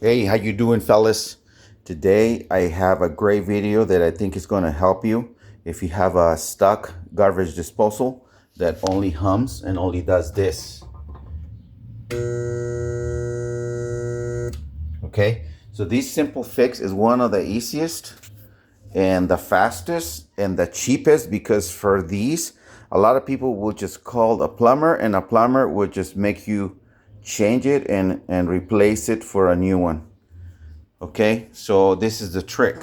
Hey, how you doing, fellas? Today I have a great video that I think is going to help you if you have a stuck garbage disposal that only hums and only does this. Okay, so this simple fix is one of the easiest and the fastest and the cheapest, because for these a lot of people will just call a plumber and a plumber will just make you change it and replace it for a new one. Okay, so this is the trick.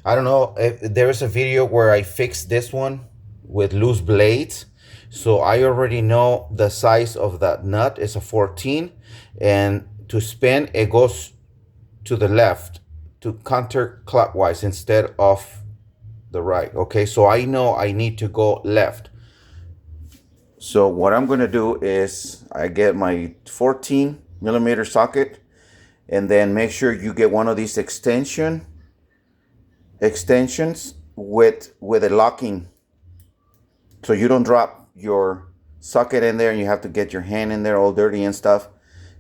I don't know if there is a video where I fixed this one with loose blades. So I already know the size of that nut is a 14, and to spin it goes to the left, to counterclockwise instead of the right. Okay, so I know I need to go left. So what I'm going to do is I get my 14 millimeter socket, and then make sure you get one of these extensions with a locking, so you don't drop your socket in there and you have to get your hand in there all dirty and stuff.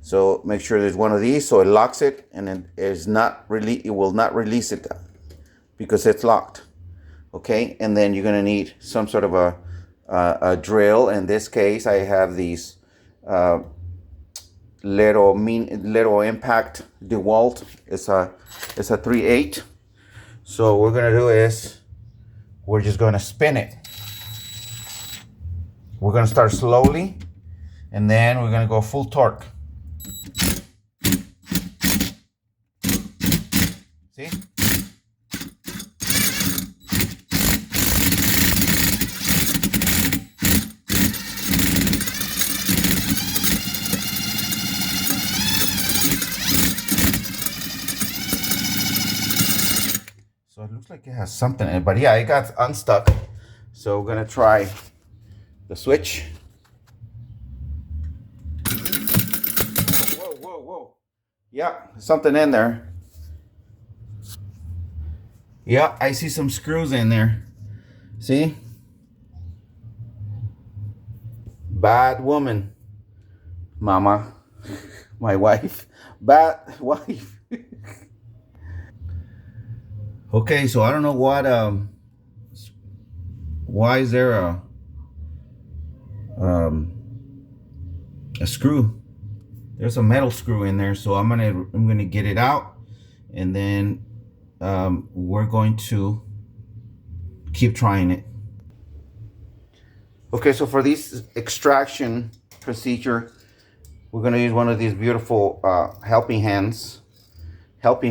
So make sure there's one of these so it locks it, and then it will not release it because it's locked. Okay, and then you're going to need some sort of a drill. In this case I have these little impact DeWalt. It's a 3/8. So what we're gonna do is we're just gonna spin it. We're gonna start slowly and then we're gonna go full torque. See? So it looks like it has something in it, but yeah, it got unstuck. So we're gonna try the switch. Whoa, whoa, whoa. Yeah, something in there. Yeah, I see some screws in there. See? Bad woman. Mama. My wife. Bad wife. Okay, so I don't know why is there a screw? There's a metal screw in there, so I'm gonna get it out, and then we're going to keep trying it. Okay, so for this extraction procedure, we're gonna use one of these beautiful helping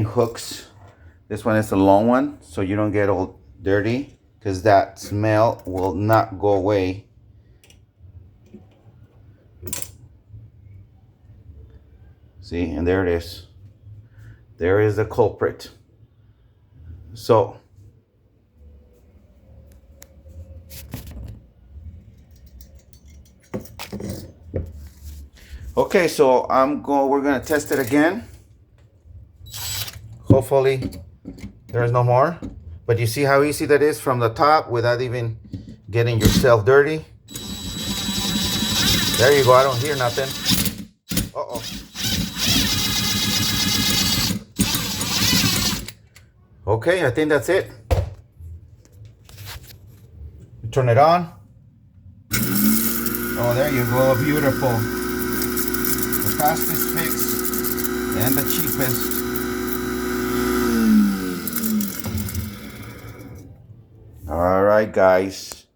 hooks. This one is a long one, so you don't get all dirty, because that smell will not go away. See, and there it is. There is the culprit. So okay, so we're gonna test it again. Hopefully there's no more, but you see how easy that is from the top without even getting yourself dirty. There you go. I don't hear nothing. Uh-oh. Okay, I think that's it. Turn it on. Oh, there you go. Beautiful. The fastest fix and the cheapest. All right, guys,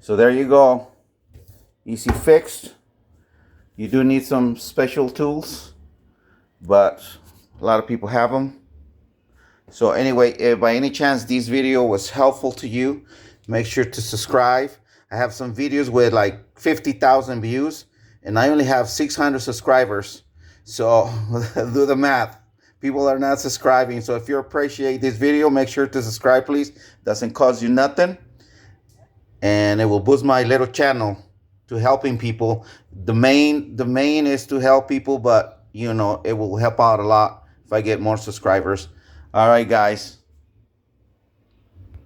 so there you go. Easy fixed. You do need some special tools, but a lot of people have them. So anyway, if by any chance this video was helpful to you, make sure to subscribe. I have some videos with like 50,000 views and I only have 600 subscribers, so do the math. People are not subscribing. So if you appreciate this video, make sure to subscribe, please. Doesn't cost you nothing, and it will boost my little channel to helping people. The main is to help people, but you know, it will help out a lot if I get more subscribers. All right, guys.